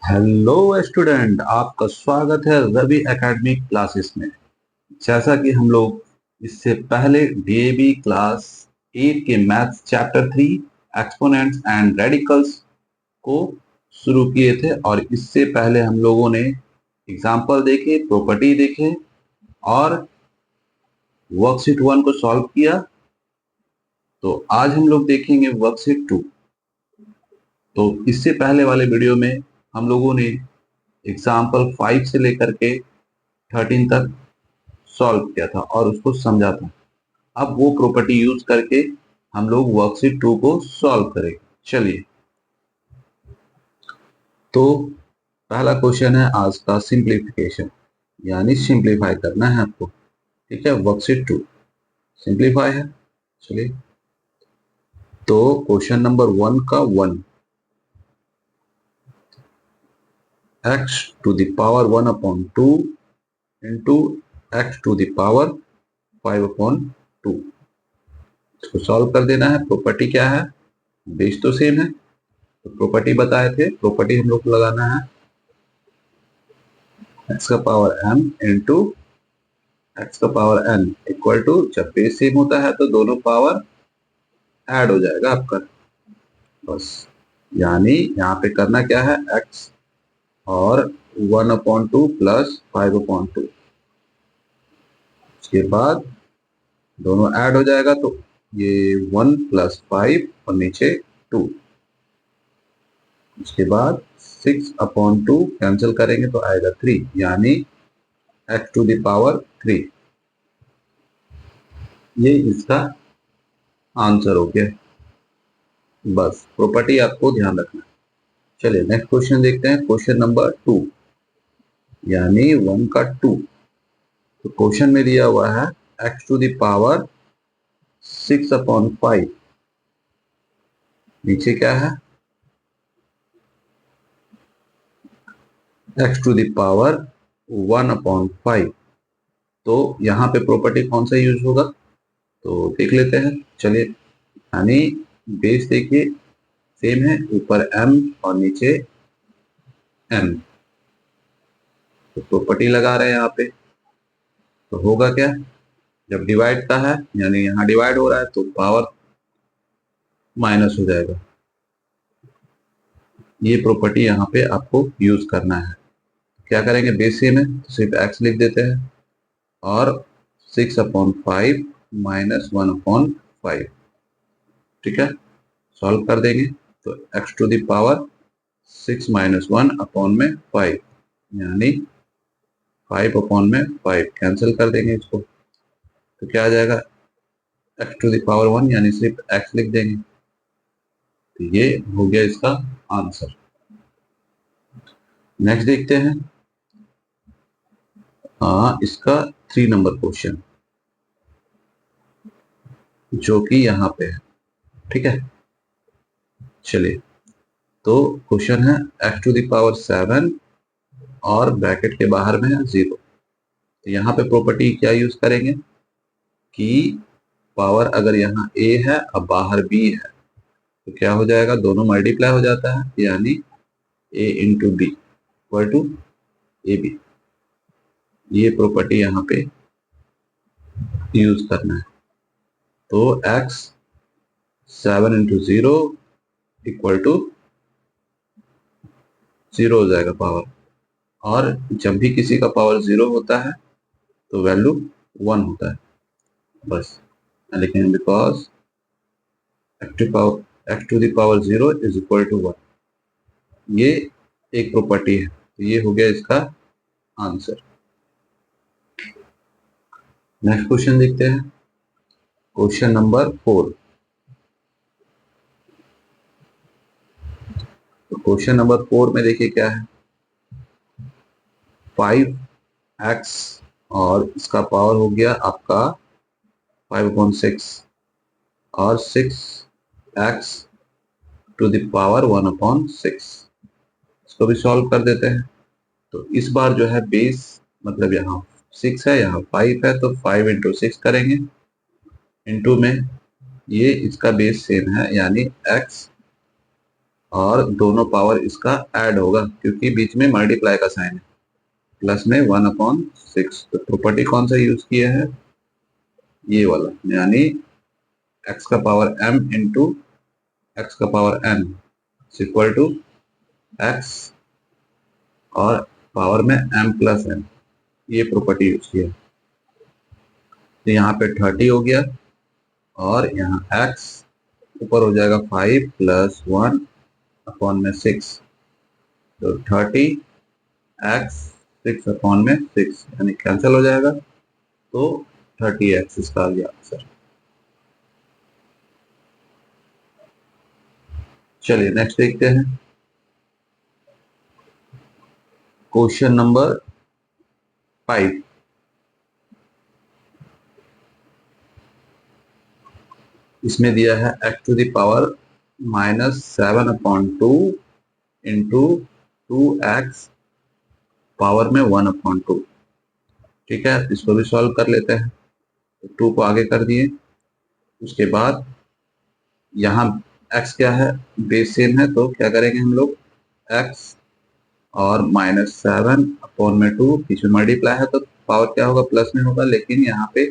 Hello student, आपका स्वागत है रवि एकेडमिक क्लासेस में। जैसा कि हम लोग इससे पहले डीएवी क्लास 8 के maths chapter 3 exponents and radicals को शुरू किए थे और इससे पहले हम लोगों ने एग्जाम्पल देखे, प्रॉपर्टी देखे और वर्कशीट 1 को सॉल्व किया। तो आज हम लोग देखेंगे वर्कशीट 2। तो इससे पहले वाले वीडियो में हम लोगों ने एग्जाम्पल 5 से लेकर के 13 तक सॉल्व किया था और उसको समझा था। अब वो प्रॉपर्टी यूज करके हम लोग वर्कशीट 2 को सॉल्व करेंगे। चलिए, तो पहला क्वेश्चन है आज का सिंप्लीफिकेशन, यानी सिंप्लीफाई करना है आपको। ठीक है, वर्कशीट 2 सिंप्लीफाई है। चलिए, तो क्वेश्चन नंबर 1 का 1, x to the power 1 upon 2 into x to the power 5 upon 2। इसको सॉल्व कर देना है। प्रॉपर्टी क्या है? बेस तो सेम है, तो प्रॉपर्टी बताए थे, प्रॉपर्टी हम लोग को लगाना है एक्स का पावर m इंटू एक्स का पावर n इक्वल टू, जब बेस सेम होता है तो दोनों पावर ऐड हो जाएगा आपका, बस। यानी यहाँ पे करना क्या है, x और 1/2 प्लस 5/2, उसके बाद दोनों ऐड हो जाएगा तो ये 1 प्लस 5 और नीचे 2, उसके बाद 6/2 कैंसिल करेंगे तो आएगा 3, यानी x टू द पावर 3। ये इसका आंसर हो गया। बस प्रॉपर्टी आपको ध्यान रखना है। चलिए नेक्स्ट क्वेश्चन देखते हैं, क्वेश्चन नंबर 2, यानी 1 का 2। तो क्वेश्चन में दिया हुआ है x टू द पावर 6/5, नीचे क्या है x टू द पावर 1/5। तो यहाँ पे प्रॉपर्टी कौन सा यूज होगा तो देख लेते हैं। चलिए, यानी बेस देखिए सेम है, ऊपर m और नीचे n, तो प्रॉपर्टी लगा रहे हैं यहाँ पे। तो होगा क्या, जब डिवाइड का है यानी यहाँ डिवाइड हो रहा है तो पावर माइनस हो जाएगा। ये प्रॉपर्टी यहाँ पे आपको यूज करना है। क्या करेंगे, बेस सेम है तो सिर्फ x लिख देते हैं और 6/5 माइनस 1/5, ठीक है, सॉल्व कर देंगे तो x to the power 6 minus 1 upon में 5, यानी 5/5 कैंसिल कर देंगे इसको, तो क्या आ जाएगा x टू द पावर 1, यानी सिर्फ x लिख देंगे। तो ये हो गया इसका आंसर। नेक्स्ट देखते हैं इसका 3 नंबर क्वेश्चन, जो कि यहाँ पे है। ठीक है, चलिए, तो क्वेश्चन है x टू द पावर 7 और ब्रैकेट के बाहर में है 0। तो यहाँ पे प्रॉपर्टी क्या यूज करेंगे कि पावर अगर यहाँ a है और बाहर b है तो क्या हो जाएगा, दोनों मल्टीप्लाई हो जाता है, यानी a into b equal to a b. ये प्रॉपर्टी यहाँ पे यूज करना है। तो x 7 इंटू 0 इक्वल टू 0 हो जाएगा पावर, और जब भी किसी का पावर 0 होता है तो वैल्यू 1 होता है, बस लिखेंगे because x to the power 0 is equal to 1। ये एक प्रॉपर्टी है, तो ये हो गया इसका आंसर। नेक्स्ट क्वेश्चन देखते हैं, क्वेश्चन नंबर 4। तो क्वेश्चन नंबर 4 में देखिए क्या है, 5x और इसका पावर हो गया आपका 5/6 और 6x टू द पावर 1/6। इसको भी सॉल्व कर देते हैं। तो इस बार जो है बेस, मतलब यहाँ 6 है यहाँ 5 है, तो 5 इंटू 6 करेंगे, इंटू में ये इसका बेस सेम है यानी x और दोनों पावर इसका ऐड होगा क्योंकि बीच में मल्टीप्लाई का साइन है, प्लस में 1/6। तो प्रॉपर्टी कौन सा यूज किया है, ये वाला, यानी x का पावर m इंटू एक्स का power n equal to x और पावर में m प्लस n, ये प्रॉपर्टी यूज किया। तो यहाँ पे 30 हो गया और यहाँ x ऊपर हो जाएगा 5 प्लस 1/6, तो 30x 6/6 यानी कैंसिल हो जाएगा, तो 30x इसका आ गया आंसर। चलिए नेक्स्ट देखते हैं क्वेश्चन नंबर 5। इसमें दिया है x to the power -7/2 into 2x power में 1/2। ठीक है, इसको भी सॉल्व कर लेते हैं। तो 2 को आगे कर दिए, उसके बाद यहाँ x क्या है, बेस सेम है, तो क्या करेंगे हम लोग, x और -7/2 बीच में मल्टीप्लाई है तो पावर क्या होगा, प्लस में होगा, लेकिन यहाँ पे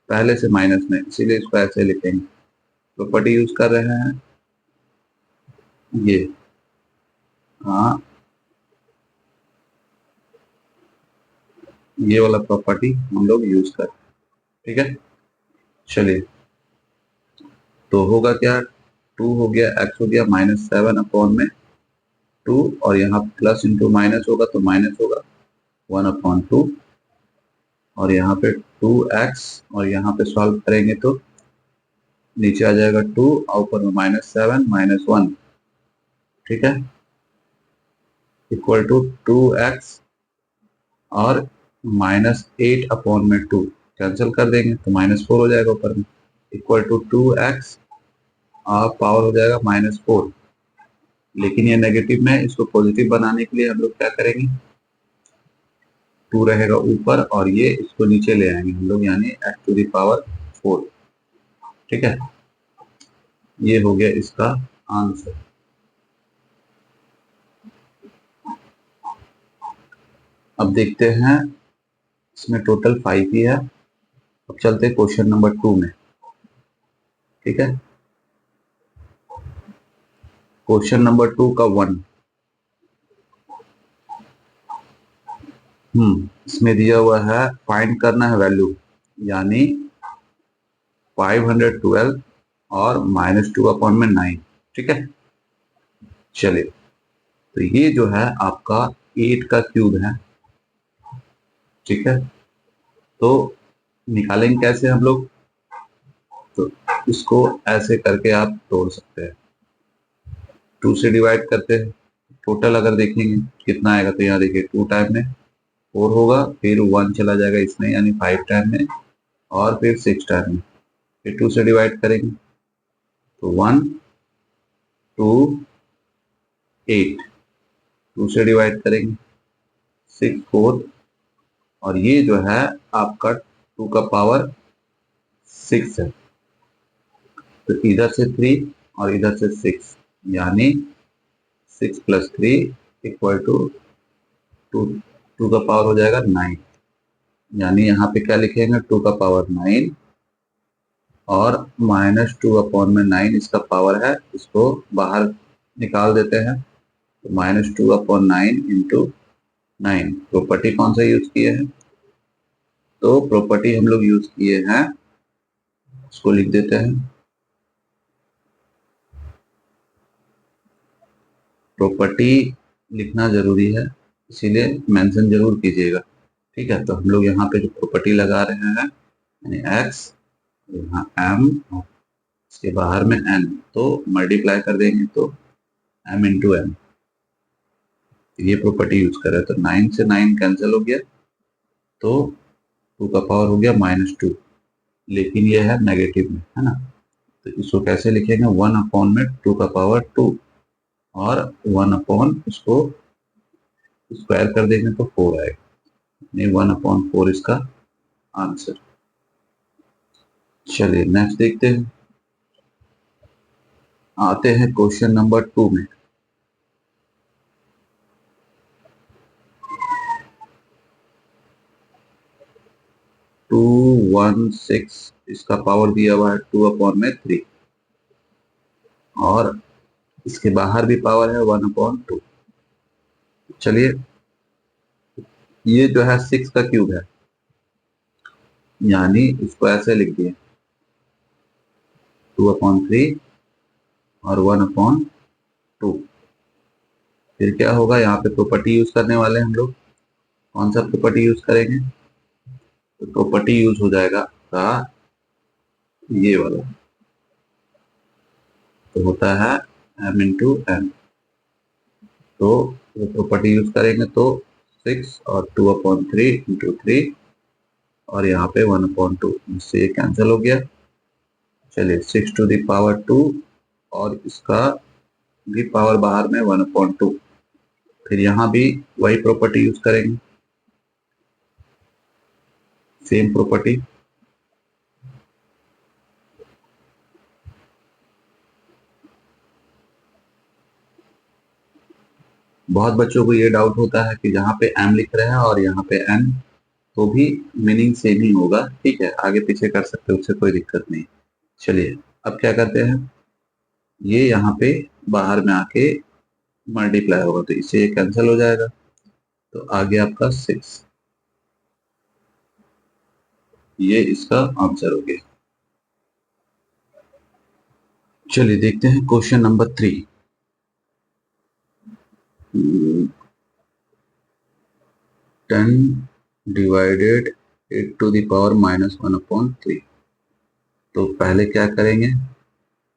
पहले से माइनस में, इसीलिए इसको ऐसे लिखेंगे। प्रॉपर्टी यूज कर रहे हैं ये, हाँ ये वाला प्रॉपर्टी हम लोग यूज कर, ठीक है। चलिए, तो होगा क्या, 2 हो गया, x हो गया -7/2 और यहाँ प्लस इंटू माइनस होगा तो माइनस होगा 1/2 और यहाँ पे 2x और यहाँ पे सॉल्व करेंगे तो नीचे आ जाएगा 2 और ऊपर में -7 -1, ठीक है, इक्वल टू 2x और -8/2 कैंसिल कर देंगे तो -4 हो जाएगा ऊपर में, इक्वल टू 2x और पावर हो जाएगा -4। लेकिन ये नेगेटिव में, इसको पॉजिटिव बनाने के लिए हम लोग क्या करेंगे, 2 रहेगा ऊपर और ये इसको नीचे ले आएंगे हम लोग, यानी x टू द पावर 4। ठीक है, ये हो गया इसका आंसर। अब देखते हैं, इसमें टोटल 5 ही है। अब चलते हैं क्वेश्चन नंबर 2 में। ठीक है, क्वेश्चन नंबर 2 का 1, इसमें दिया हुआ है फाइंड करना है वैल्यू, यानी 512 और -2/9। ठीक है, चलिए, तो ये जो है आपका 8 का क्यूब है। ठीक है, तो निकालेंगे कैसे हम लोग, तो इसको ऐसे करके आप तोड़ सकते हैं, 2 से डिवाइड करते हैं, टोटल अगर देखेंगे कितना आएगा, तो यहाँ देखिए 2 टाइम में 4 होगा, फिर 1 चला जाएगा इसमें यानी 5 टाइम में, और फिर 6 टाइम में, फिर 2 से डिवाइड करेंगे तो 1 2 8, 2 से डिवाइड करेंगे 6 4, और ये जो है आपका 2 का पावर 6 है, तो इधर से 3 और इधर से 6, यानी 6 + 3 इक्वल टू 2 का पावर हो जाएगा 9, यानी यहाँ पे क्या लिखेंगे, 2 का पावर 9 और -2/9 इसका पावर है, इसको बाहर निकाल देते हैं, तो -2/9 इंटू 9। प्रॉपर्टी कौन सा यूज किए हैं, तो प्रॉपर्टी हम लोग यूज किए हैं, इसको लिख देते हैं, प्रॉपर्टी लिखना जरूरी है, इसीलिए मेंशन जरूर कीजिएगा। ठीक है, तो हम लोग यहाँ पे जो प्रॉपर्टी लगा रहे हैं, यानी x, यहाँ m, इसके बाहर में n, तो मल्टीप्लाई कर देंगे तो m इंटू n, ये प्रॉपर्टी यूज कर रहे हैं। तो 9 से 9 कैंसिल हो गया, तो 2 का पावर हो गया -2, लेकिन ये है नेगेटिव में, है ना, तो इसको कैसे लिखेंगे, 1/2 का पावर 2 और 1/, इसको स्क्वायर कर देंगे तो 4 आएगा, नहीं 1/4 इसका आंसर। चलिए नेक्स्ट देखते हैं, आते हैं क्वेश्चन नंबर 2 में। 216 इसका पावर दिया हुआ है 2/3 और इसके बाहर भी पावर है 1/2। चलिए ये जो है 6 का क्यूब है, यानी इसको ऐसे लिख दिए 2/3 और 1/2। फिर क्या होगा, यहाँ पे प्रॉपर्टी यूज करने वाले हैं हम लोग। कौन सा प्रॉपर्टी यूज करेंगे? तो प्रॉपर्टी यूज हो जाएगा का ये वाला, तो होता है m इंटू n। तो वो प्रॉपर्टी यूज करेंगे तो 6 और 2/3 इंटू 3 और यहाँ पे 1/2, इससे ये कैंसिल हो गया। चलिए 6⁻², और इसका भी पावर बाहर में 1/2। फिर यहाँ भी वही प्रॉपर्टी यूज करेंगे, सेम प्रॉपर्टी। बहुत बच्चों को ये डाउट होता है कि जहाँ पे m लिख रहे हैं और यहाँ पे n, तो भी मीनिंग सेम ही होगा। ठीक है, आगे पीछे कर सकते हैं, उससे कोई दिक्कत नहीं। चलिए अब क्या करते हैं, ये यहाँ पे बाहर में आके मल्टीप्लाई होगा तो इससे ये कैंसिल हो जाएगा, तो आगे आपका 6। ये इसका आंसर हो गया। चलिए देखते हैं क्वेश्चन नंबर 3। 10 डिवाइडेड 8⁻⁻1/3। तो पहले क्या करेंगे,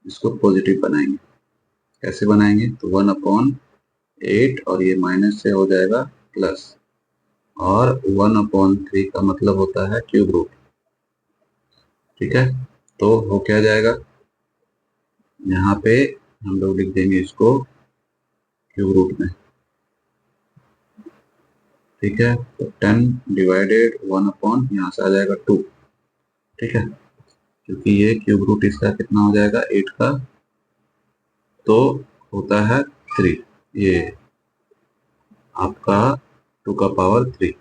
इसको पॉजिटिव बनाएंगे। कैसे बनाएंगे, तो 1/8 और ये माइनस से हो जाएगा प्लस, और 1/3 का मतलब होता है क्यूब रूट। ठीक है, तो हो क्या जाएगा, यहाँ पे हम लोग लिख देंगे इसको क्यूब रूट में। ठीक है, तो 10 डिवाइडेड 1 यहाँ से आ जाएगा 2। ठीक है, क्योंकि ये क्यूब रूट इसका कितना हो जाएगा 8 का, तो होता है 3। ये आपका 2⁻3।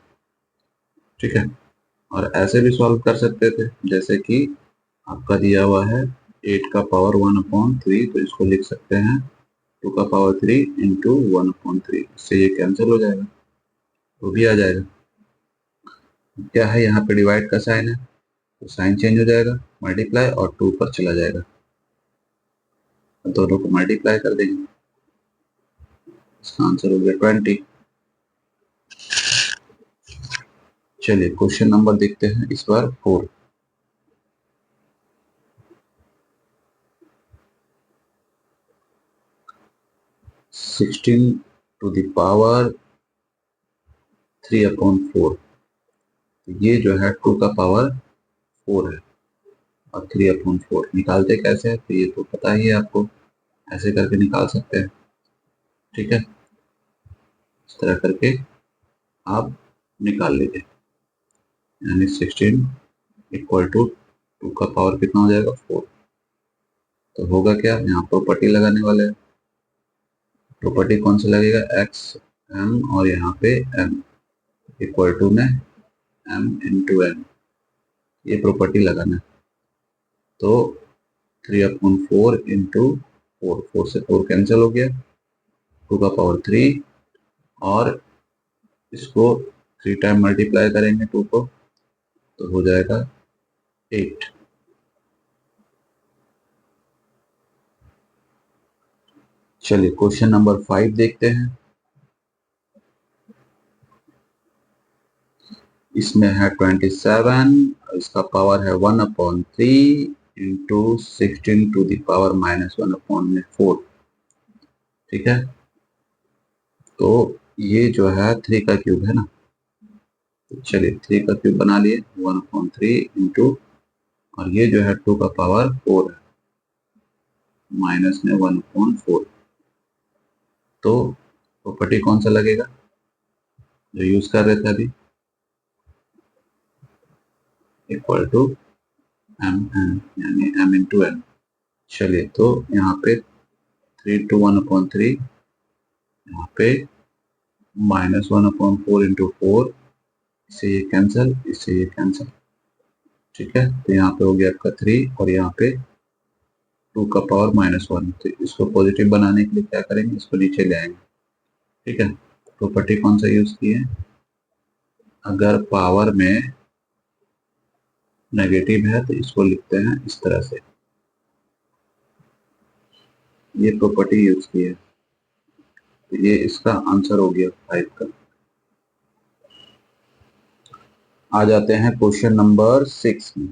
ठीक है, और ऐसे भी सॉल्व कर सकते थे, जैसे कि आपका दिया हुआ है 8 का पावर 1/3, तो इसको लिख सकते हैं 2⁻3 इंटू 1/3। इससे ये कैंसिल हो जाएगा, तो भी आ जाएगा। क्या है, यहाँ पे डिवाइड का साइन है तो साइन चेंज हो जाएगा, मल्टीप्लाई और 2 पर चला जाएगा, दोनों को मल्टीप्लाई कर देंगे, इसका आंसर हो गया 20। चलिए क्वेश्चन नंबर देखते हैं इस बार 4। (16 to the power 3/4). ये जो है 2 का पावर 4 है और 3/4 निकालते कैसे है, तो ये तो पता ही है आपको, ऐसे करके निकाल सकते हैं। ठीक है, इस तरह करके आप निकाल लीजिए, यानी 16 इक्वल टू 2 का पावर कितना हो जाएगा 4। तो होगा क्या, यहाँ प्रॉपर्टी लगाने वाले हैं। प्रॉपर्टी कौन सा लगेगा, एक्स एम और यहाँ पे एम इक्वल टू में m इंटू n, ये प्रॉपर्टी लगाना है। तो 3/4 इंटू 4, 4 से 4 कैंसिल हो गया, 2⁻3 और इसको 3 टाइम मल्टीप्लाई करेंगे 2 को, तो हो जाएगा 8। चलिए क्वेश्चन नंबर 5 देखते हैं। इसमें है 27, इसका पावर है 1/3 इंटू 16 टू द पावर -1/4। ठीक है, तो ये जो है 3 का क्यूब है ना, तो चलिए 3 का क्यूब बना लिए 1/3 इंटू, और ये जो है 2 का पावर 4 है, माइनस में 1/4। तो प्रॉपर्टी कौन सा लगेगा, जो यूज कर रहे थे अभी, इक्वल टू एम एन, यानी m इंटू n। चलिए तो यहाँ पे 3 to 1/3, यहाँ पे -1/4 इंटू 4, इससे ये कैंसिल, इससे ये कैंसिल, ठीक है, तो यहाँ पे हो गया आपका 3 और यहाँ पे 2 का पावर -1। तो इसको पॉजिटिव बनाने के लिए क्या करेंगे, इसको नीचे ले आएंगे। ठीक है, प्रॉपर्टी कौन सा यूज की है, अगर पावर में नेगेटिव है तो इसको लिखते हैं इस तरह से, ये प्रॉपर्टी यूज की है। तो ये इसका आंसर हो गया 5 का। आ जाते हैं क्वेश्चन नंबर 6 में।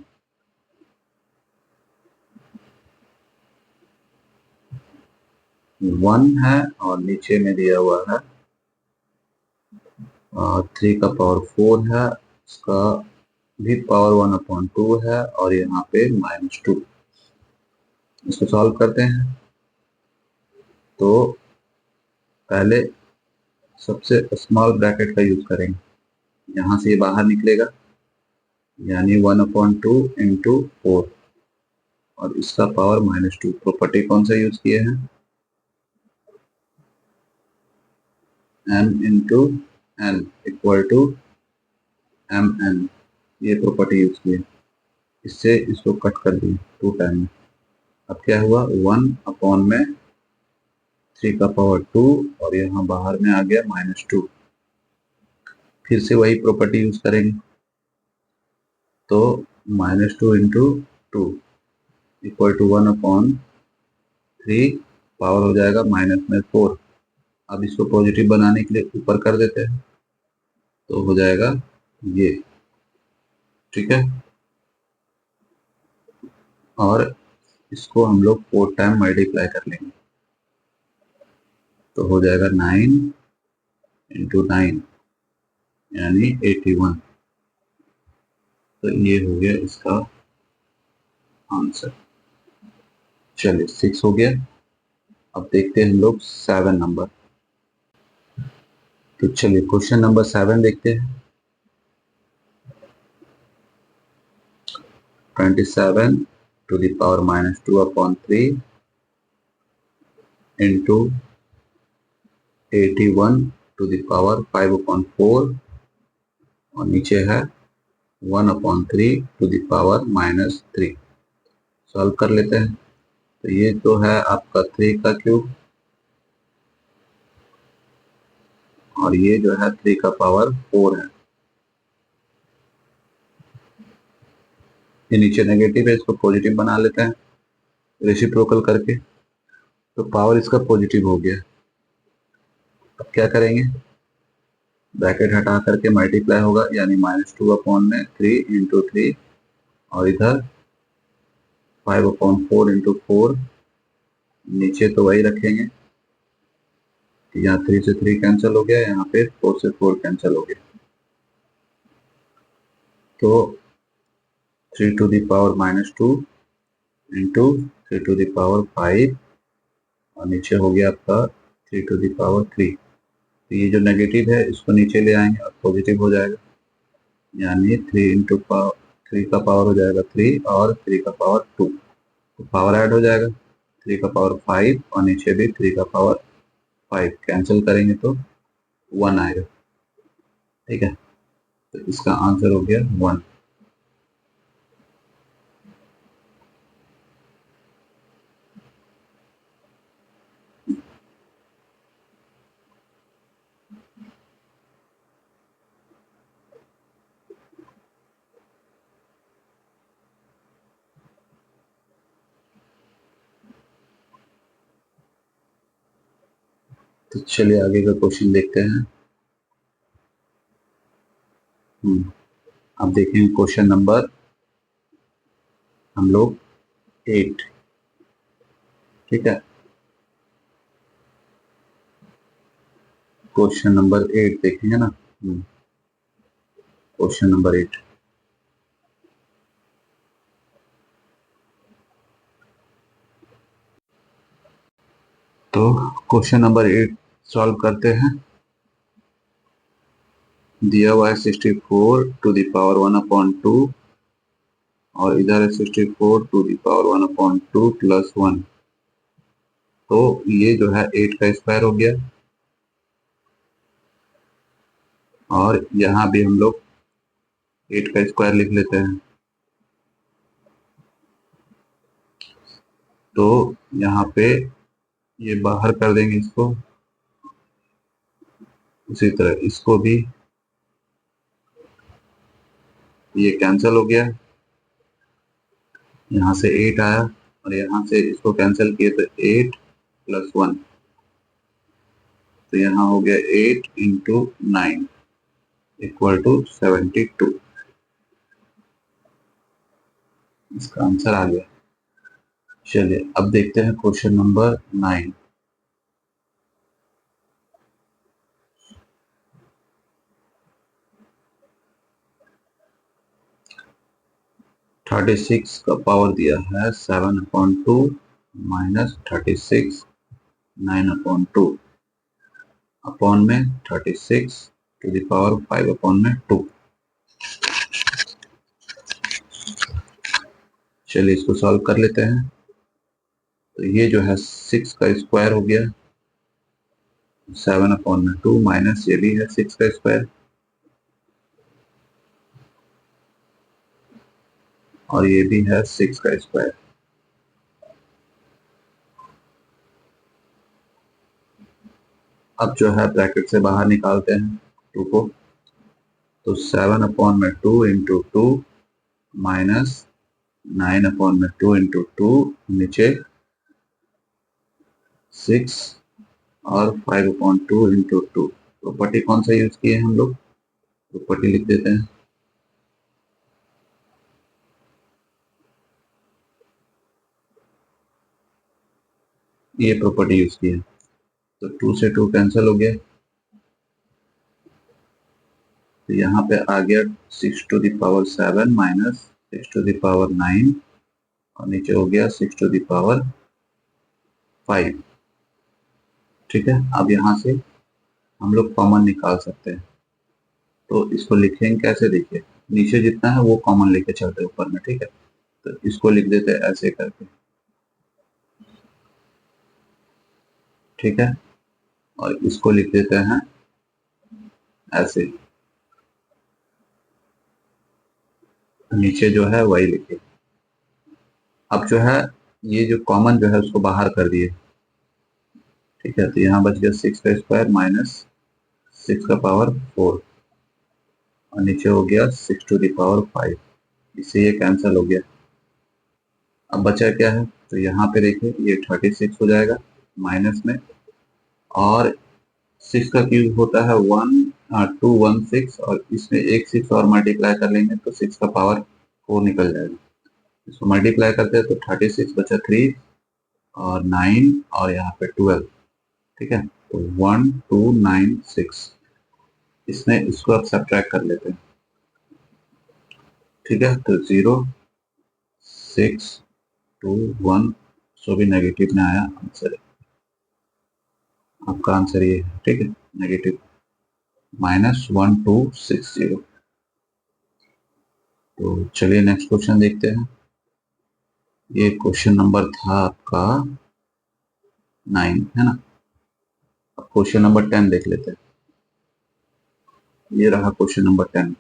1 है और नीचे में दिया हुआ है 3 का पावर 4 है, इसका भी पावर 1/2 है और यहाँ पे -2। इसको सॉल्व करते हैं। तो पहले सबसे स्मॉल ब्रैकेट का यूज करेंगे, यहाँ से ये बाहर निकलेगा, यानी 1/2 इंटू 4 और इसका पावर -2। प्रॉपर्टी कौन सा यूज किए हैं, m into n equal to mn, ये प्रॉपर्टी यूज की है। इससे इसको कट कर दिए 2 टाइम में। अब क्या हुआ, 1 में 3 का पावर 2 और यहाँ बाहर में आ गया -2। फिर से वही प्रॉपर्टी यूज करेंगे, तो -2 इंटू 2 इक्वल टू 1/3, पावर हो जाएगा -4। अब इसको पॉजिटिव बनाने के लिए ऊपर कर देते हैं, तो हो जाएगा ये। ठीक है, और इसको हम लोग 4 टाइम मल्टीप्लाई कर लेंगे, तो हो जाएगा 9 इंटू 9 यानी 81। तो ये हो गया इसका आंसर। चलिए 6 हो गया। अब देखते हैं हम लोग 7 नंबर। तो चलिए क्वेश्चन नंबर 7 देखते हैं। 27 to the power -2/3 into 81 to the power 5/4 और नीचे है 1/3 to the power -3। सॉल्व कर लेते हैं। तो ये तो है आपका 3 का क्यूब और ये जो है 3 का पावर 4 है। ये नीचे नेगेटिव है, इसको पॉजिटिव बना लेते हैं रेसिप्रोकल करके, तो पावर इसका पॉजिटिव हो गया। अब क्या करेंगे, ब्रैकेट हटा करके मल्टीप्लाई होगा, यानी -2/3 इंटू 3 और इधर 5/4 इंटू 4, नीचे तो वही रखेंगे, यहाँ 3 से 3 कैंसिल हो गया, यहाँ पे 4 से 4 कैंसिल हो गया। तो 3 to the power -2 into 3 to the power 5 और नीचे हो गया आपका 3 टू द पावर 3। तो ये जो नेगेटिव है इसको नीचे ले आएंगे और पॉजिटिव हो जाएगा, यानी 3 इंटू 3 का पावर हो जाएगा 3 और 3 का पावर 2, तो पावर ऐड हो जाएगा 3 का पावर 5 और नीचे भी 3 का पावर 5, कैंसिल करेंगे तो 1 आएगा। ठीक है, तो इसका आंसर हो गया 1। तो चलिए आगे का क्वेश्चन देखते हैं। अब देखेंगे क्वेश्चन नंबर हम लोग 8। ठीक है, क्वेश्चन नंबर 8 देखेंगे ना। क्वेश्चन नंबर 8, तो क्वेश्चन नंबर 8 सॉल्व करते हैं। दिया हुआ है 64 टू द पावर 1/2 और इधर है 64 टू द पावर 1/2 प्लस 1। तो ये जो है 8 का स्क्वायर हो गया और यहाँ भी हम लोग 8 का स्क्वायर लिख लेते हैं। तो यहाँ पे ये बाहर कर देंगे इसको, उसी तरह इसको भी, ये कैंसिल हो गया, यहाँ से 8 आया और यहाँ से इसको कैंसिल किए तो 8 प्लस 1, तो यहाँ हो गया 8 इंटू 9 इक्वल टू 72। इसका आंसर आ गया। चलिए अब देखते हैं क्वेश्चन नंबर 9। थर्टी सिक्स का पावर दिया है 7/2 माइनस 36 9/2 अपॉन में 36 टू द पावर 5/2। चलिए इसको सॉल्व कर लेते हैं। तो ये जो है 6 का स्क्वायर हो गया, 7/2 माइनस ये भी है 6 का स्क्वायर, और ये भी है 6 का स्क्वायर। अब जो है ब्रैकेट से बाहर निकालते हैं 2 को, तो 7/2 इंटू 2 माइनस 9/2 इंटू 2 नीचे 6 और 5/2 इंटू 2। प्रॉपर्टी कौन सा यूज किए हम लोग, प्रॉपर्टी लिख देते हैं। ये प्रॉपर्टी यूज की है, तो 2 से 2 कैंसिल हो गया, तो यहाँ पे आ गया 6 to the power 7 minus 6 to the power 9 और नीचे हो गया 6 टू द पावर 5। ठीक है, अब यहाँ से हम लोग कॉमन निकाल सकते हैं, तो इसको लिखेंगे कैसे, देखिए नीचे जितना है वो कॉमन लेके चलते हैं ऊपर में। ठीक है, तो इसको लिख देते हैं ऐसे करके। ठीक है, और इसको लिख देते हैं ऐसे, नीचे जो है वही लिखे। अब जो है ये जो कॉमन जो है उसको बाहर कर दिए। ठीक है, तो यहाँ बच गया 6 का स्क्वायर माइनस 6 का पावर 4 और नीचे हो गया 6 टू द पावर 5, इससे ये कैंसिल हो गया। अब बचा क्या है, तो यहाँ पे देखिए ये 36 हो जाएगा माइनस में, और 6 का क्यूब होता है 216, और इसमें एक 6 और मल्टीप्लाई कर लेंगे तो 6 का पावर 4 निकल जाएगा। इसको मल्टीप्लाई करते हैं तो 36 बचा 3 और 9 और यहाँ पे 12। ठीक है, तो 1296, इसमें इसको अब सब्ट्रैक्ट कर लेते हैं। ठीक है, तो 0 6 2 1 सो भी नेगेटिव में आया आंसर, आपका आंसर ये है। ठीक है, नेगेटिव -1260। तो चलिए नेक्स्ट क्वेश्चन देखते हैं। ये क्वेश्चन नंबर था आपका 9, है ना। अब क्वेश्चन नंबर 10 देख लेते हैं। ये रहा question number 10।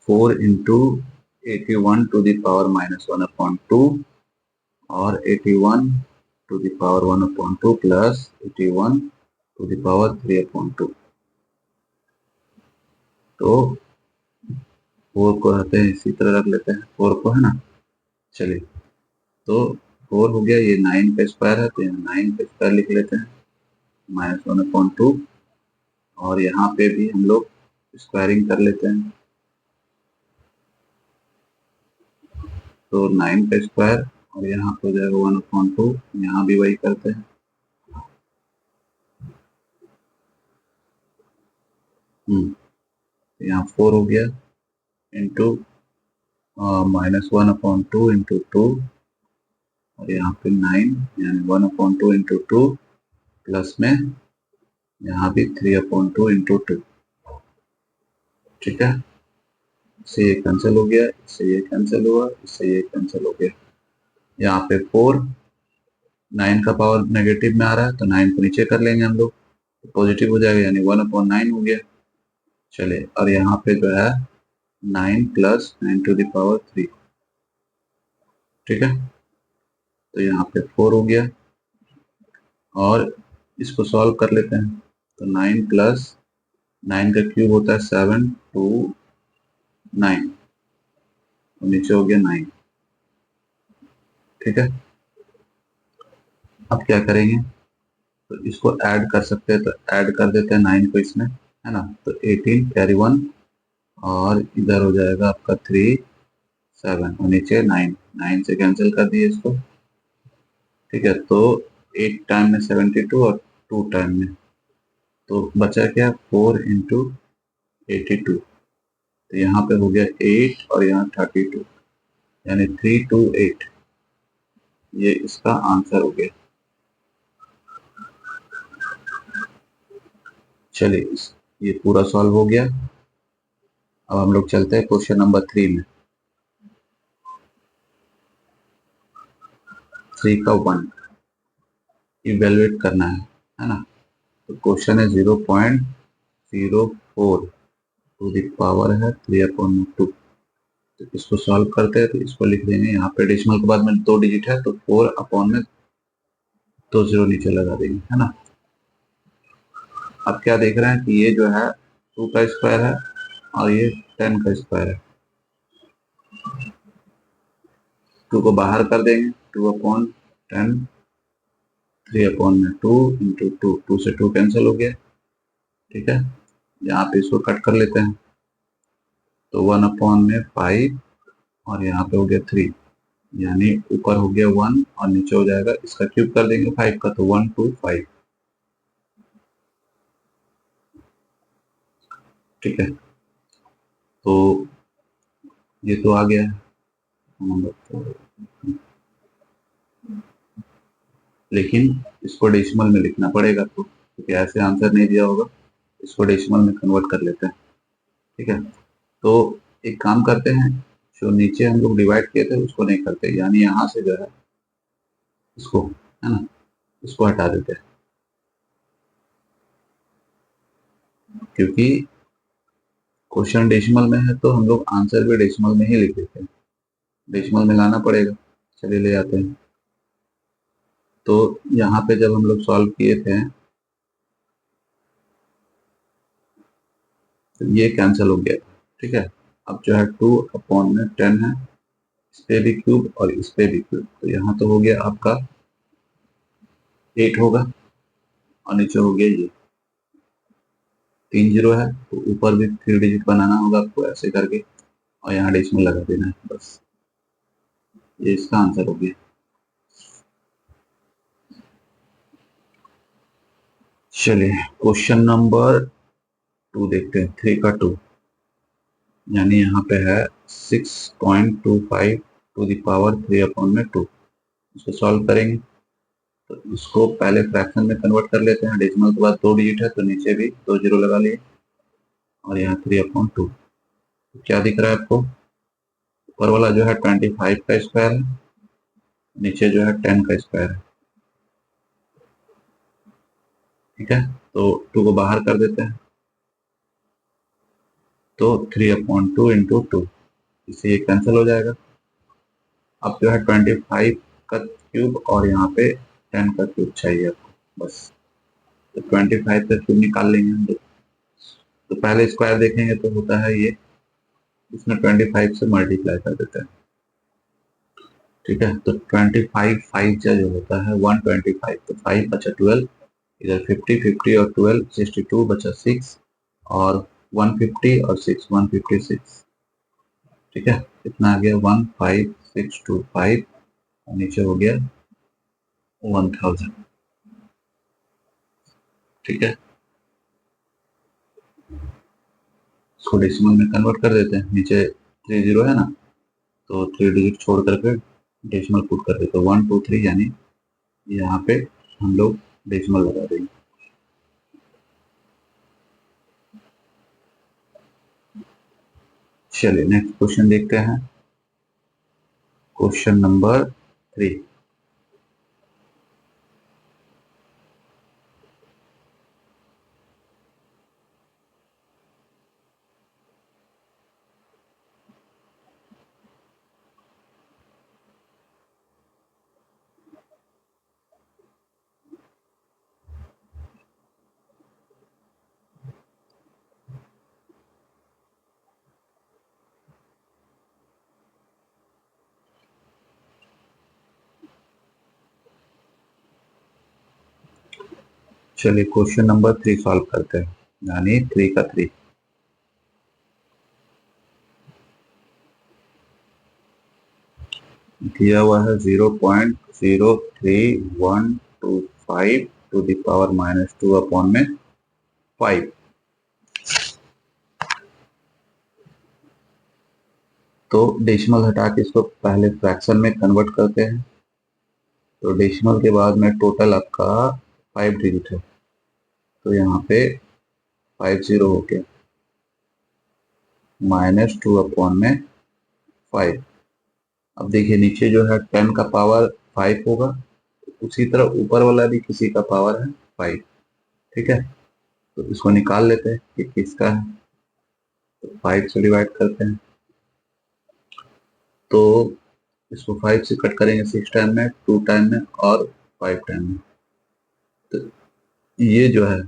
Four into 81 to the power -1/2 और 81 to the power 1/2 plus 81 to the power 3/2। तो 4 को रहते हैं इसी तरह रख लेते हैं 4 को, है ना। चलिए, तो 4 हो गया, ये 9 का स्क्वायर है तो यहाँ 9 का स्क्वायर लिख लेते हैं -1/2, और यहाँ पे भी हम लोग स्क्वायरिंग कर लेते हैं, तो 9 का स्क्वायर और यहाँ पे हो जाएगा 1/2, यहाँ भी वही करते हैं। यहाँ 4 हो गया इंटू -1/2 इंटू 2, और यहाँ पे 9 यानी 1/2 इंटू 2 प्लस में यहाँ भी 3/2 इंटू 2। ठीक है, इससे ये कैंसिल हो गया, इससे ये कैंसिल हुआ, इससे ये कैंसिल हो गया। यहाँ पे 4 9 का पावर नेगेटिव में आ रहा है तो 9 को नीचे कर लेंगे हम लोग, पॉजिटिव हो जाएगा यानी 1/9 हो गया। चलिए, और यहाँ पे जो है 9 प्लस 9⁻3। ठीक है, तो यहाँ पे 4 हो गया और इसको सॉल्व कर लेते हैं। तो 9 प्लस 9 का क्यूब होता है 7 2 9, और नीचे हो गया 9। ठीक है, अब क्या करेंगे, तो इसको ऐड कर सकते हैं, तो ऐड कर देते हैं 9 को इसमें, है ना। तो 18 कैरी 1, और इधर हो जाएगा आपका 3 7, और नीचे 9, 9 से कैंसिल कर दिए इसको। ठीक है, तो 8 टाइम में 72 और 2 टाइम में, तो बचा क्या, 4 इंटू 82। तो यहाँ पे हो गया 8 और यहाँ 32, यानी 328। ये इसका आंसर हो गया। चलिए, ये पूरा सॉल्व हो गया। अब हम लोग चलते हैं क्वेश्चन नंबर 3 में। 3 का 1 इवेलुएट करना है ना। तो क्वेश्चन है 0.04 टू द पावर है 3/2। तो इसको सॉल्व करते हैं, तो इसको लिख देंगे, यहाँ पे डेसिमल के बाद में 2 डिजिट है, तो 4 में 2 जीरो नीचे लगा देंगे, है ना। अब क्या देख रहे हैं कि ये जो है 2 का स्क्वायर है और ये 10 का स्क्वायर है। 2 को बाहर कर देंगे, 2/10, 3/2 इंटू 2, 2 से 2 कैंसिल हो गया। ठीक है, यहाँ पे इसको कट कर लेते हैं, तो 1/5, और यहाँ पे हो गया 3, यानी ऊपर हो गया 1 और नीचे हो जाएगा, इसका क्यूब कर देंगे 5 का, तो 125। ठीक है, तो ये तो आ गया है, लेकिन इसको डेसिमल में लिखना पड़ेगा, तो क्योंकि ऐसे आंसर नहीं दिया होगा, इसको डेसिमल में कन्वर्ट कर लेते हैं। ठीक है, तो एक काम करते हैं, जो नीचे हम लोग डिवाइड किए थे उसको नहीं करते, यानी यहाँ से जो है इसको, है ना, इसको हटा देते हैं, क्योंकि क्वेश्चन डेसिमल में है तो हम लोग आंसर भी डेसिमल में ही लिख देते हैं, डेसिमल में लाना पड़ेगा। चलिए ले आते हैं। तो यहाँ पे जब हम लोग सॉल्व किए थे, तो ये कैंसिल हो गया। ठीक है, अब जो है 2/10 है, इस पे भी क्यूब और इस पे भी क्यूब, तो यहाँ तो हो गया आपका 8 होगा, और नीचे हो गया ये 3 जीरो है, तो ऊपर भी 3 डिजिट बनाना होगा आपको ऐसे करके, और यहाँ डेसिमल लगा देना है बस। ये इसका आंसर हो गया। चलिए क्वेश्चन नंबर 2 देखते हैं, 3 का 2, यानी यहाँ पे है 6.25 टू द पावर 3/2। इसको सॉल्व करेंगे, तो इसको पहले फ्रैक्शन में कन्वर्ट कर लेते हैं, डेसिमल के बाद 2 डिजिट है, तो नीचे भी 2 जीरो लगा लिए, और यहाँ 3/2। क्या दिख रहा है आपको, ऊपर वाला जो है 25 का स्क्वायर है, नीचे जो है 10 का स्क्वायर है। ठीक है, तो 2 को बाहर कर देते हैं, तो 3/2 इंटू 2, इससे ये कैंसिल हो जाएगा। अब जो है 25 का क्यूब और यहाँ पे 10 का क्यूब चाहिए आपको बस, तो 25 का क्यूब निकाल लेंगे हम लोग। तो पहले स्क्वायर देखेंगे तो होता है ये, इसमें 25 से मल्टीप्लाई कर देते हैं। ठीक है, तो 25 5 जो होता है 125, तो 5 बचा 12, इधर 50 50 और 12 62 बचा 6, और 150 और 6 156। ठीक है, कितना आ गया 15625, और नीचे हो गया 1000। ठीक है, इसको डेसिमल में कन्वर्ट कर देते हैं, नीचे 3 जीरो है ना, तो 3 डिजिट छोड़ करके डेसिमल पुट कर देते हैं, 123, यानी यहाँ पे हम लोग डेसिमल लगा देंगे। चलिए नेक्स्ट क्वेश्चन देखते हैं, क्वेश्चन नंबर 3। चलिए क्वेश्चन नंबर 3 सॉल्व करते हैं, यानी 3 का 3। दिया हुआ है 0.03125 टू द पावर -2 अपॉन में 5। तो डेसिमल हटा के इसको पहले फ्रैक्शन में कन्वर्ट करते हैं। तो डेसिमल के बाद में टोटल आपका 5 डिजिट है, तो यहाँ पे 50 हो गया, -2 अपॉन में 5। अब देखिए नीचे जो है 10 का पावर 5 होगा, उसी तरह ऊपर वाला भी किसी का पावर है 5। ठीक है, तो इसको निकाल लेते हैं कि किसका है। तो 5 से डिवाइड करते हैं, तो इसको 5 से कट करेंगे 6 टाइम में, 2 टाइम में और 5 टाइम में। तो ये जो है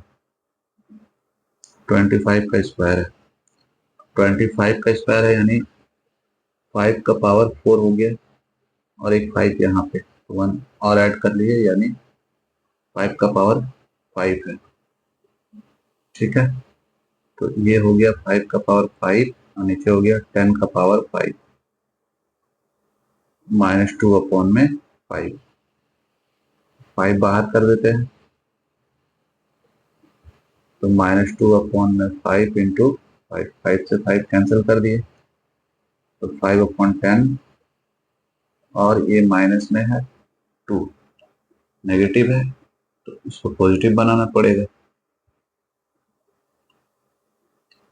25 का स्क्वायर है। 25 का स्क्वायर है यानी 5 का पावर 4 हो गया, और एक 5 यहाँ पे 1 और ऐड कर लिए, यानी 5 का पावर 5 है। ठीक है, तो ये हो गया 5 का पावर 5 और नीचे हो गया 10 का पावर 5 -2 अपॉन में 5। 5 बाहर कर देते हैं, तो -2 अपॉन में 5 इंटू 5, 5 से 5 कैंसिल कर दिए, तो 5 अपॉन 10, और ये माइनस में है 2, नेगेटिव है, तो इसको पॉजिटिव बनाना पड़ेगा।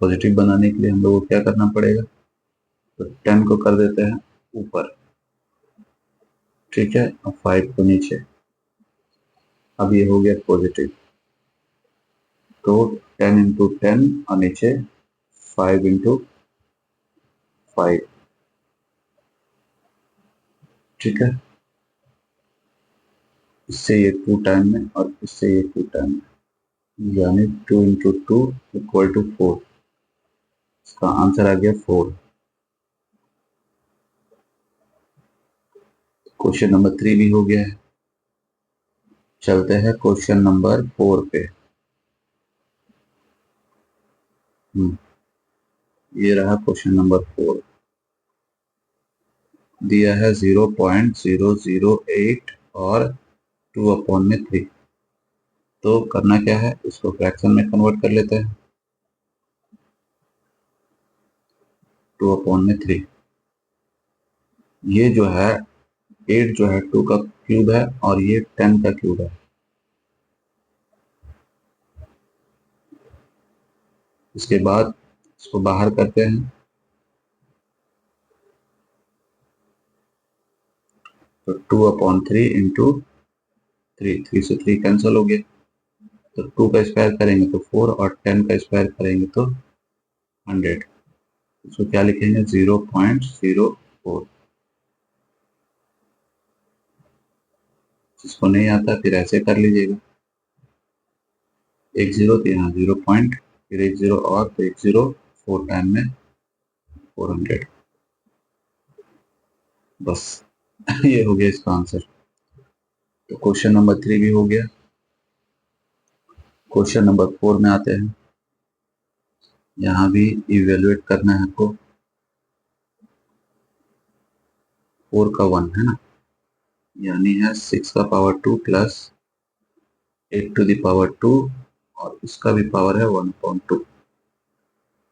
पॉजिटिव बनाने के लिए हम लोग को क्या करना पड़ेगा, तो 10 को कर देते हैं ऊपर, ठीक है, और 5 को नीचे। अब ये हो गया पॉजिटिव, तो 10 इंटू 10 और नीचे 5 इंटू 5। ठीक है, इससे ये 2 टाइम में और इससे ये 2 टाइम में, यानी 2 इंटू 2 इक्वल टू 4। इसका आंसर आ गया 4। क्वेश्चन नंबर 3 भी हो गया है। चलते हैं क्वेश्चन नंबर 4 पे। ये रहा क्वेश्चन नंबर 4। दिया है 0.008 और 2 अपॉन में 3। तो करना क्या है, इसको फ्रैक्शन में कन्वर्ट कर लेते हैं। 2 अपॉन में 3, ये जो है 8 जो है 2 का क्यूब है, और ये 10 का क्यूब है। इसके बाद इसको बाहर करते हैं, तो 2 अपॉन 3 इंटू 3, 3 से 3 कैंसिल हो गया, तो 2 का स्क्वायर करेंगे तो 4, और 10 का स्क्वायर करेंगे तो 100। इसको क्या लिखेंगे, 0.04। जिसको नहीं आता फिर ऐसे कर लीजिएगा, एक जीरो तो यहाँ 0 पॉइंट, फिर एक जीरो और, फिर एक जीरो, 4 टाइम में 400। बस ये हो गया इसका आंसर। तो क्वेश्चन नंबर 3 भी हो गया। क्वेश्चन नंबर 4 में आते हैं। यहाँ भी इवेलुएट करना है आपको। 4 का 1 है ना, यानी है 6 का power 2 plus 8 to the power 2, और इसका भी पावर है 1/2।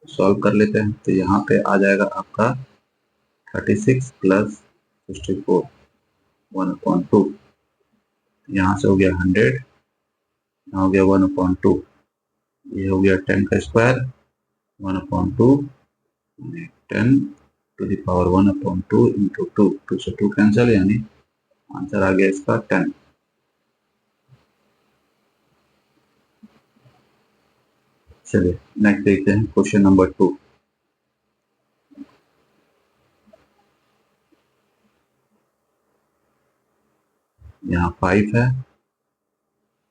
सॉल्व कर लेते हैं, तो यहाँ पे आ जाएगा आपका 36 प्लस 64 1/2। यहाँ से हो गया 100, यहाँ हो गया 1/2, ये हो गया 10 का square 1/2, 10 to the power 1/2 into 2, 2 से 2 कैंसिल, यानी आंसर आ गया इसका 10। चलिए नेक्स्ट देखते हैं क्वेश्चन नंबर 2। यहाँ 5 है,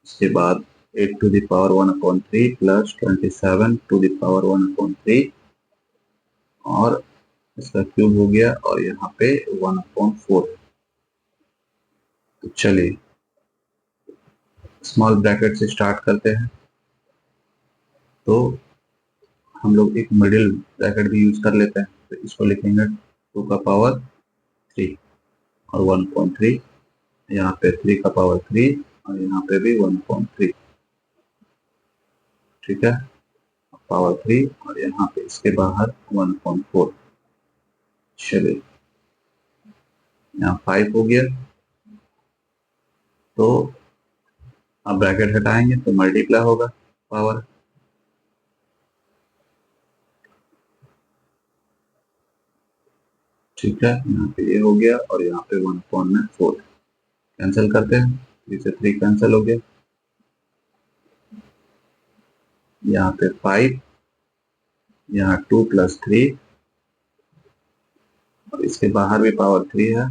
इसके बाद 8 to the power 1/3 plus 27 to the power 1/3, और इसका क्यूब हो गया, और यहाँ पे 1/4। तो चलिए स्मॉल ब्रैकेट से स्टार्ट करते हैं, तो हम लोग एक मिडिल ब्रैकेट भी यूज कर लेते हैं। तो इसको लिखेंगे 2 का पावर 3 और 1.3, यहाँ पे 3 का पावर 3 और यहाँ पे भी 1.3, ठीक है, पावर 3 और यहाँ पे इसके बाहर 1.4। चलिए यहाँ 5 हो गया, तो अब ब्रैकेट हटाएंगे तो मल्टीप्लाई होगा पावर, ठीक है, यहाँ पे ये हो गया और यहाँ पे 1.4 कैंसिल करते हैं, 3 से 3 कैंसिल हो गया, यहाँ पे 5, यहाँ 2 + 3 और इसके बाहर भी पावर 3 है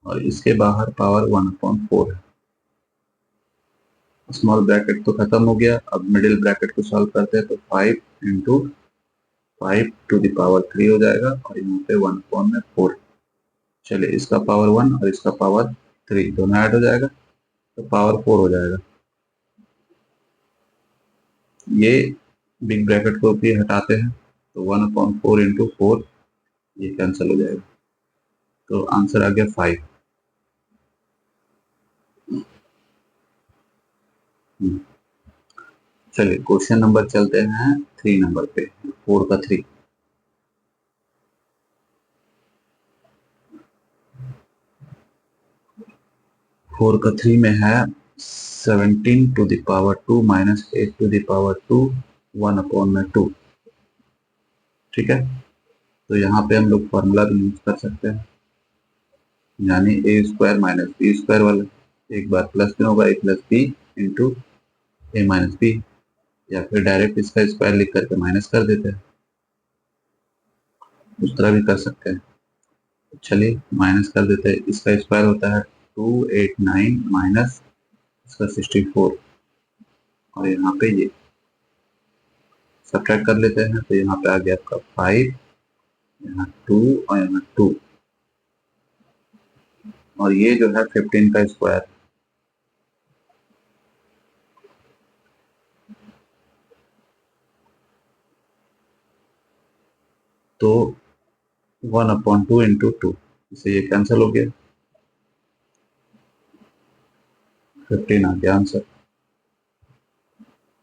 और इसके बाहर पावर 1.4 है। स्मॉल ब्रैकेट तो खत्म हो गया, अब मिडिल ब्रैकेट को सॉल्व करते हैं, तो 5 इंटू 5 टू द पावर 3 हो जाएगा और यहाँ पे 1.4। चलिए इसका पावर 1 और इसका पावर 3 दोनों ऐड हो जाएगा तो पावर 4 हो जाएगा। ये बिग ब्रैकेट को भी हटाते हैं तो 1/4 इंटू 4 ये कैंसिल हो जाएगा, तो आंसर आ गया 5। चलिए क्वेश्चन नंबर चलते हैं 3 नंबर पे, 4 का 3। फोर का 3 में है 17 to the power 2 minus 8 to the power 2 1/2, ठीक है। तो यहाँ पे हम लोग फॉर्मूला भी यूज कर सकते हैं, यानी ए स्क्वायर माइनस बी स्क्वायर वाला, एक बार प्लस में होगा ए प्लस बी इंटू ए माइनस बी, या फिर डायरेक्ट इसका स्क्वायर लिख करके माइनस कर देते हैं, उस तरह भी कर सकते हैं। चलिए माइनस कर देते हैं, इसका स्क्वायर होता है 289 माइनस इसका 64 और यहाँ पे ये सब्ट्रैक्ट कर लेते हैं, तो यहाँ पे आ गया आपका 5, यहाँ 2 और यहाँ 2 और ये जो है 15 का स्क्वायर, तो 1/2 इंटू 2, इससे ये कैंसिल हो गया, 15 आ गया आंसर।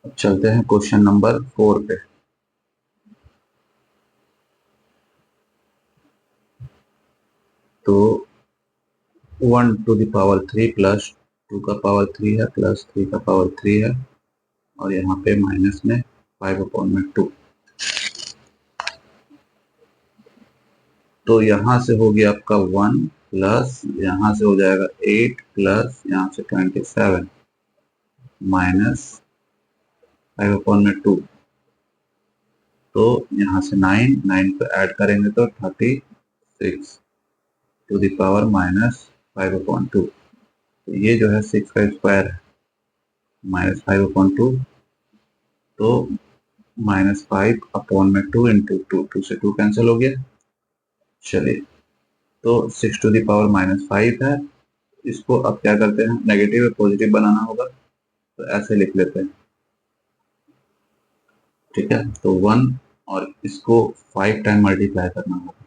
अब चलते हैं क्वेश्चन नंबर 4 पे। तो 1 टू द पावर 3 प्लस 2 का पावर 3 है प्लस 3 का पावर 3 है और यहाँ पे माइनस में 5/2, तो यहाँ से हो गया आपका 1 प्लस यहाँ से हो जाएगा 8 प्लस यहाँ से 27 माइनस 5/2, तो यहाँ से 9 पे ऐड करेंगे तो 36 टू द पावर माइनस 5/2, तो ये जो है 6 का स्क्वायर है माइनस 5/2, तो -5/2 इंटू 2 से 2 कैंसिल हो गया। चलिए तो 6 टू द पावर -5 है, इसको अब क्या करते हैं, नेगेटिव और पॉजिटिव बनाना होगा, तो ऐसे लिख लेते हैं, ठीक है। तो 1 और इसको 5 टाइम मल्टीप्लाई करना होगा,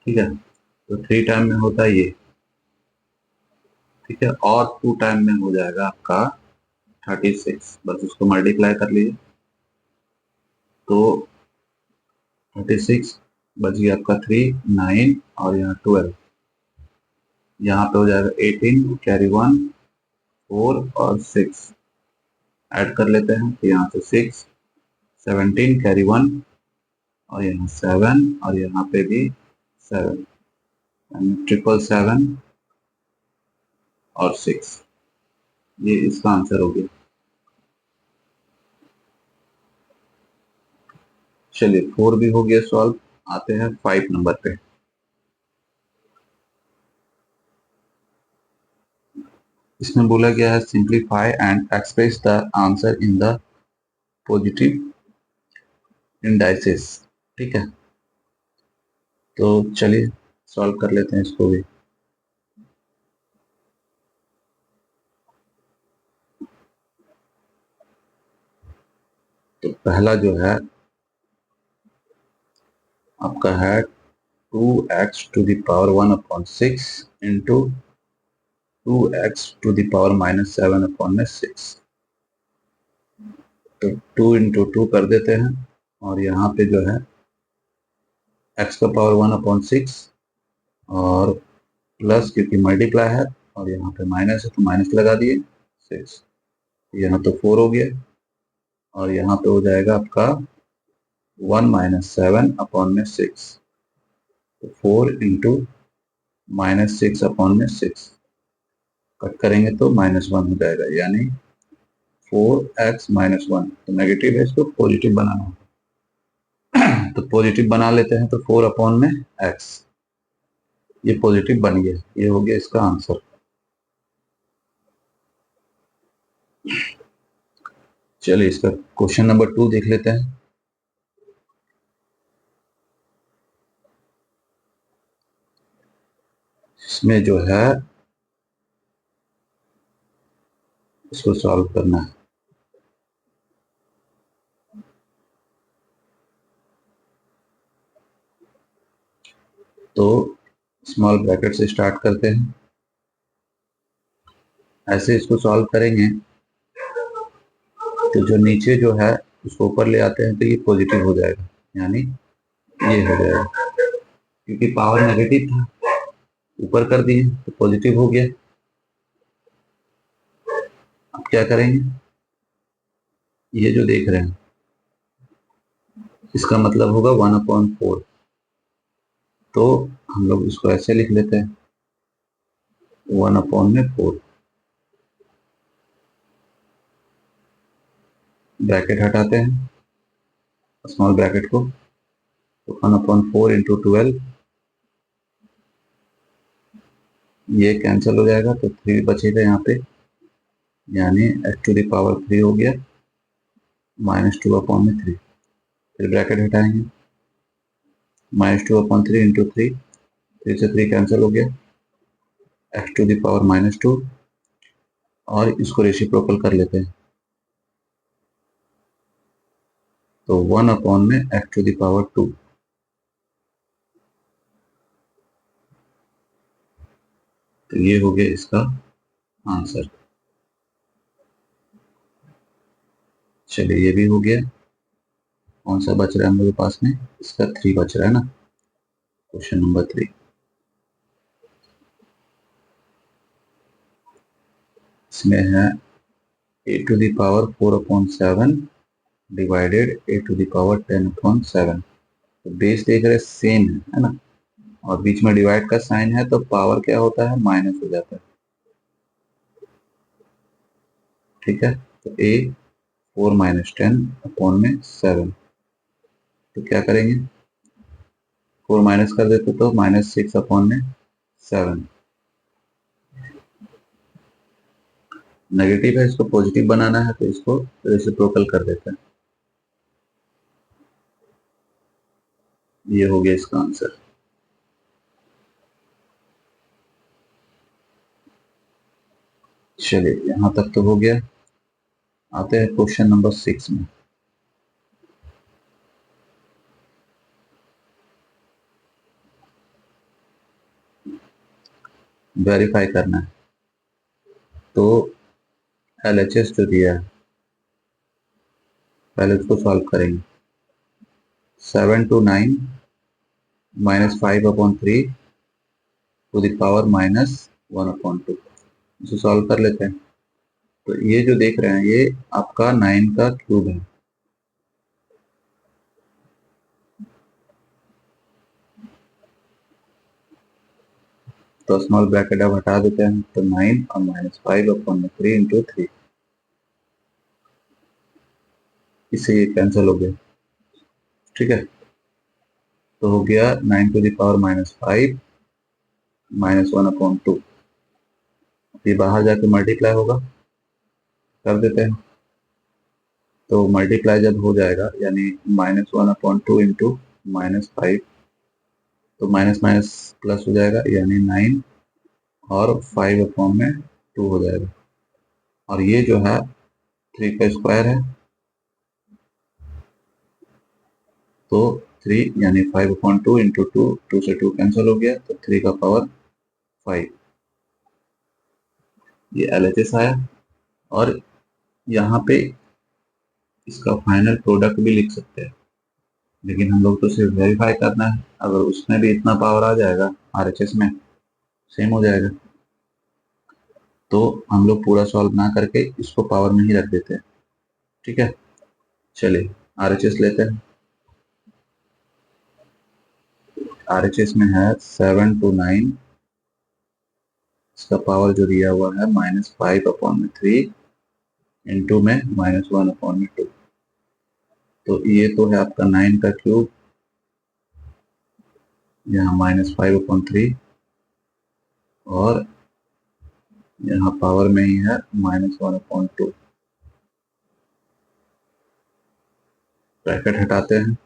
ठीक है, तो 3 टाइम में होता है ये, ठीक है, और 2 टाइम में हो जाएगा आपका 36, बस उसको मल्टीप्लाई कर लीजिए, तो 36 बच गया आपका 3 9 और यहाँ 12, यहाँ पे हो जाएगा 18 कैरी 1 4 और 6 ऐड कर लेते हैं, तो यहाँ से 6 17 कैरी 1 और यहाँ 7 और यहाँ पे भी 7 777 और 6, ये इसका आंसर हो गया। चलिए 4 भी हो गया सॉल्व, आते हैं 5 नंबर पे। इसमें बोला गया है simplify and express the answer in the positive indices, ठीक है, तो चलिए सॉल्व कर लेते हैं इसको भी। तो पहला जो है आपका है 2x to the power 1/6 into 2x to the power -7/6। तो 2 इंटू 2 कर देते हैं और यहाँ पे जो है x का पावर 1/6 और प्लस क्योंकि मल्टीप्लाई है और यहाँ पे माइनस है तो माइनस लगा दिए 6। यहाँ तो 4 हो गया और यहाँ पे हो जाएगा आपका 1 - 7/6। तो 4 इंटू -6/6 कट करेंगे तो -1 हो जाएगा, यानी 4x - 1। तो नेगेटिव है, इसको पॉजिटिव बनाना होगा। तो पॉजिटिव बना लेते हैं, तो 4/x ये पॉजिटिव बन गया। ये हो गया इसका आंसर। चलिए इसका क्वेश्चन नंबर 2 देख लेते हैं। इसमें जो है इसको सॉल्व करना है। तो स्मॉल ब्रैकेट से स्टार्ट करते हैं। ऐसे इसको सॉल्व करेंगे तो जो नीचे जो है उसको ऊपर ले आते हैं तो ये पॉजिटिव हो जाएगा, यानी ये हो जाएगा। क्योंकि पावर नेगेटिव था, ऊपर कर दिए तो पॉजिटिव हो गया। अब क्या करेंगे, ये जो देख रहे हैं इसका मतलब होगा 1/4। तो हम लोग इसको ऐसे लिख लेते हैं 1/4। ब्रैकेट हटाते हैं स्मॉल ब्रैकेट को, तो 1/4 इंटू 12 ये कैंसिल हो जाएगा तो 3 बचेगा यहाँ पे, यानी x टू द पावर 3 हो गया -2/3। फिर ब्रैकेट हटाएंगे -2/3 इंटू 3, 3 से 3 कैंसिल हो गया, x टू द पावर -2 और इसको रेसिप्रोकल कर लेते हैं। तो 1/x टू द पावर 2। तो ये हो गया इसका आंसर। चलिए ये भी हो गया। कौन सा बच रहा है हम लोग के पास में, इसका 3 बच रहा है ना, क्वेश्चन नंबर 3। इसमें है a to the power 4/7 divided a to the power 10/7। तो बेस देख रहे सेम है ना, और बीच में डिवाइड का साइन है तो पावर क्या होता है, माइनस हो जाता है। ठीक है, तो a 4 - 10/7। तो क्या करेंगे, 4 माइनस कर देते तो -6/7। नेगेटिव है, इसको पॉजिटिव बनाना है तो इसको रेसिप्रोकल कर देते हैं। ये हो गया इसका आंसर। चलिए यहां तक तो हो गया। आते हैं क्वेश्चन नंबर 6 में। वेरीफाई करना है। तो LHS जो दिया है पहले उसको सॉल्व करेंगे। 7 to 9 -5/3 टू द पावर -1/2। इसे सॉल्व कर लेते हैं। तो ये जो देख रहे हैं ये आपका 9 का क्यूब है। तो स्मॉल ब्रैकेट अब हटा देते हैं, तो 9 और -5/3 इंटू 3, इससे ये कैंसिल हो गया। ठीक है, तो हो गया 9 टू द पावर -5 -1/2। ये बाहर जाके मल्टीप्लाई होगा, कर देते हैं। तो मल्टीप्लाई जब हो जाएगा यानी -1/2 इंटू -5, तो माइनस माइनस प्लस हो जाएगा, यानी 9 और 5/2 हो जाएगा। और ये जो है 3 का स्क्वायर है तो 3 यानी 5/2 इंटू 2, 2 से 2 कैंसिल हो गया, तो 3 का पावर 5, ये LHS आया। और यहाँ पे इसका फाइनल प्रोडक्ट भी लिख सकते हैं, लेकिन हम लोग तो सिर्फ वेरीफाई करना है। अगर उसमें भी इतना पावर आ जाएगा, RHS में सेम हो जाएगा, तो हम लोग पूरा सॉल्व ना करके इसको पावर में ही रख देते हैं। ठीक है, चलिए RHS लेते हैं। RHS में है 7 to 9, इसका पावर जो दिया हुआ है -5/3 इंटू में -1/2। तो ये तो है आपका 9 का क्यूब, यहाँ -5/3, और यहाँ पावर में ही है -1/2। ब्रैकेट हटाते हैं,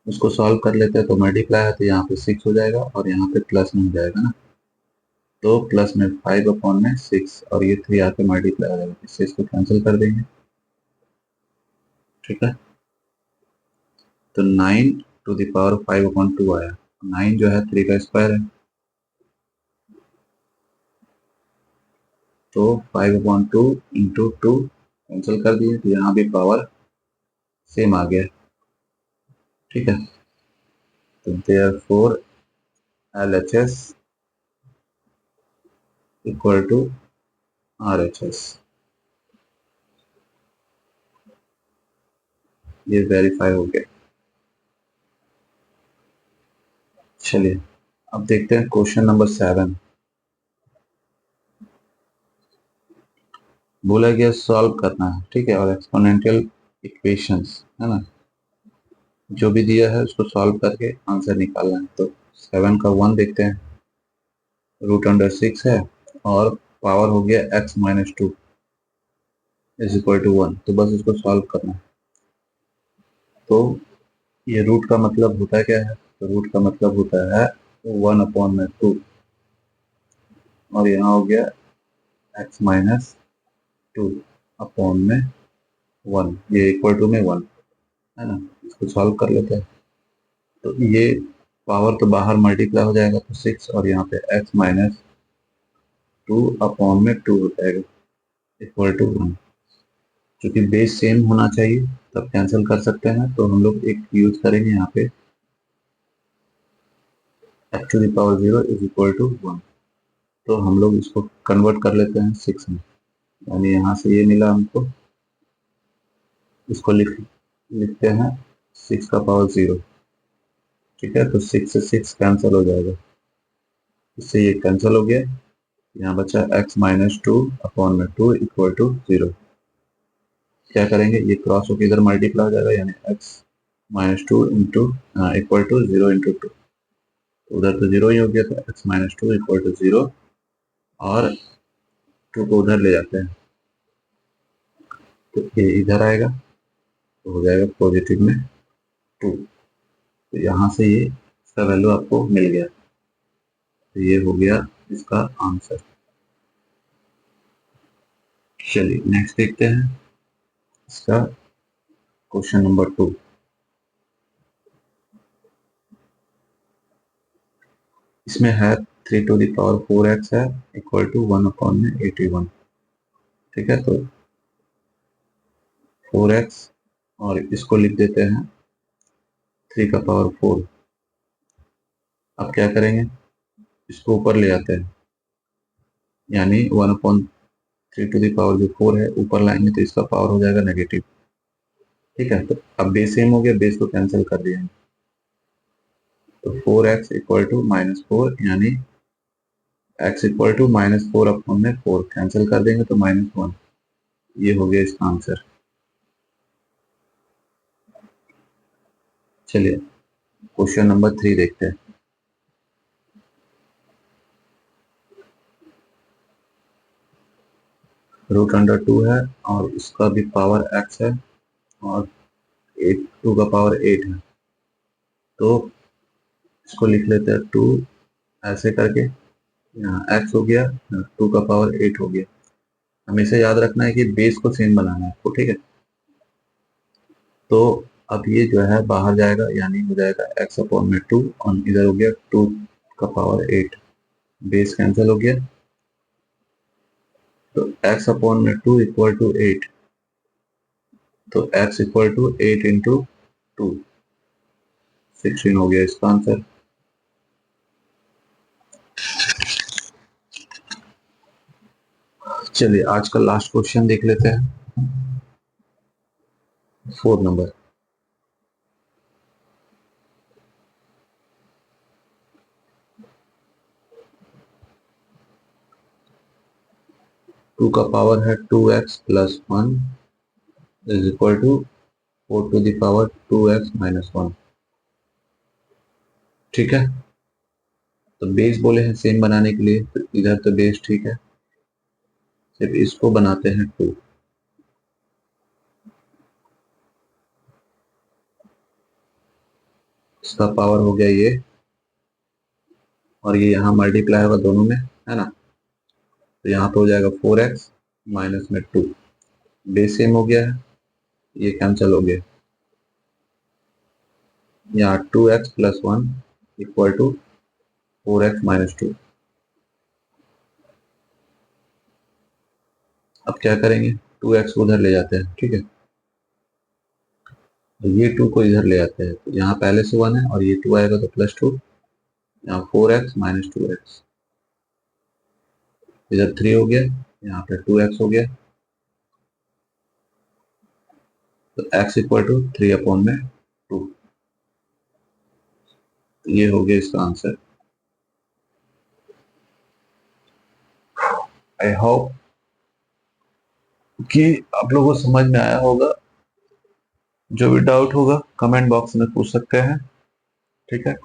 उसको सॉल्व कर लेते हैं, तो मल्टीप्लाई है तो यहाँ पे 6 हो जाएगा और यहाँ पे प्लस में हो जाएगा ना, तो प्लस में 5/6 और ये 3 आके मल्टीप्लाई हो जाएगा, इससे इसको कैंसिल कर देंगे। ठीक है, तो 9 टू द पावर 5/2 आया। 9 जो है 3 का स्क्वायर है, तो 5/2 इंटू 2 कैंसिल कर दिए, तो यहाँ भी पावर सेम आ गया। ठीक है, तो therefore LHS equal to RHS, ये वेरीफाई हो गया। चलिए अब देखते हैं क्वेश्चन नंबर 7। बोला गया सॉल्व करना है, ठीक है, और एक्सपोनेंशियल इक्वेशंस है ना, जो भी दिया है उसको सॉल्व करके आंसर निकालना है। तो 7 का 1 देखते हैं, √6 है और पावर हो गया x-2 इज इक्वल टू 1, तो बस इसको सॉल्व करना है। तो ये रूट का मतलब होता है क्या है, तो रूट का मतलब होता है 1/2, और यहाँ हो गया x-2 अपॉन में 1, ये इक्वल टू में 1 है ना। इसको सॉल्व कर लेते हैं, तो ये पावर तो बाहर मल्टीप्लाई हो जाएगा, तो 6, और यहाँ पे x-2 अपॉन में 2 हो जाएगा इक्वल टू 1। क्योंकि बेस सेम होना चाहिए तब कैंसिल कर सकते हैं, तो हम लोग एक यूज करेंगे यहाँ पे x⁴ इज इक्वल टू 1। तो हम लोग इसको कन्वर्ट कर लेते हैं 6 में, यानी यहाँ से ये मिला हमको, इसको लिखते हैं 6 का पावर 0। ठीक है, तो 6 से 6 कैंसिल हो जाएगा, इससे ये कैंसिल हो गया, यहाँ बचा x-2 अपॉन में 2 इक्वल टू 0। क्या करेंगे, ये क्रॉस होकर इधर मल्टीप्लाई हो जाएगा, यानी x-2 into equal to 0 into 2, उधर तो 0 ही हो गया, तो x-2 इक्वल टू 0, और 2 को उधर ले जाते हैं, तो ये इधर आएगा, तो हो जाएगा पॉजिटिव में 2। तो यहाँ से ये इसका वैल्यू आपको मिल गया, तो ये हो गया इसका आंसर। चलिए नेक्स्ट देखते हैं इसका क्वेश्चन नंबर 2। इसमें है 3 टू द पावर 4x है इक्वल टू 1/81। ठीक है, तो 4x और इसको लिख देते हैं 3 का पावर 4। अब क्या करेंगे, इसको ऊपर ले आते हैं, यानी 1/3 टू द पावर जो 4 है ऊपर लाएंगे तो इसका पावर हो जाएगा नेगेटिव। ठीक है, तो अब बेस सेम हो गया, बेस को कैंसिल कर दिया, तो 4x इक्वल टू -4, यानी x इक्वल टू -4 अपॉन में 4 कैंसिल कर देंगे तो -1, ये हो गया इसका आंसर। चलिए क्वेश्चन नंबर 3 देखते हैं। √2 है और इसका भी पावर x है, और 2 का पावर 8 है, तो इसको लिख लेते हैं 2 ऐसे करके, यहाँ x हो गया, 2 का पावर 8 हो गया। हमेशा याद रखना है कि बेस को सेम बनाना है आपको। ठीक है, तो अब ये जो है बाहर जाएगा, यानी हो जाएगा x अपॉन में 2 और इधर हो गया 2 का पावर 8, बेस कैंसिल हो गया, तो x अपॉन में 2 इक्वल टू 8, तो x इक्वल टू 8 इंटू 2, 16 हो गया इसका आंसर। चलिए आज का लास्ट क्वेश्चन देख लेते हैं, 4 नंबर। टू का पावर है 2x plus 1 is equal to 4 to the power 2x minus 1। ठीक है, तो बेस बोले हैं सेम बनाने के लिए, तो इधर तो बेस ठीक है, सिर्फ इसको बनाते हैं 2। इसका पावर हो गया ये, और ये यहाँ मल्टीप्लाई होगा दोनों में, है ना, तो यहाँ पे हो जाएगा 4x माइनस में 2, बेस सेम हो गया है, ये कैंसिल हो गया, यहाँ 2x plus 1 equal to 4x minus 2। अब क्या करेंगे, 2x उधर ले जाते हैं, ठीक है, तो ये 2 को इधर ले आते हैं, तो यहाँ पहले से 1 है और ये 2 आएगा तो प्लस 2, यहाँ 4x माइनस 2x, इधर 3 हो गया, यहाँ पे 2x हो गया, तो x इक्वल टू 3 अपॉन में 2, ये हो गया इसका आंसर। आई होप कि आप लोगों को समझ में आया होगा। जो भी डाउट होगा कमेंट बॉक्स में पूछ सकते हैं, ठीक है।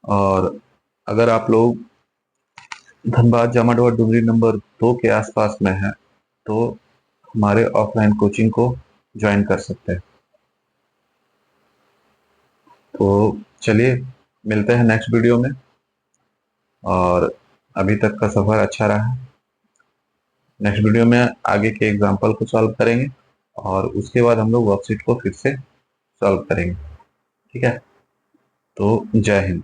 और अगर आप लोग धनबाद जामाडोर डुगरी नंबर 2 के आसपास में है तो हमारे ऑफलाइन कोचिंग को ज्वाइन कर सकते हैं। तो चलिए मिलते हैं नेक्स्ट वीडियो में, और अभी तक का सफर अच्छा रहा। नेक्स्ट वीडियो में आगे के एग्जाम्पल को सॉल्व करेंगे और उसके बाद हम लोग वर्कशीट को फिर से सॉल्व करेंगे, ठीक है। तो जय हिंद।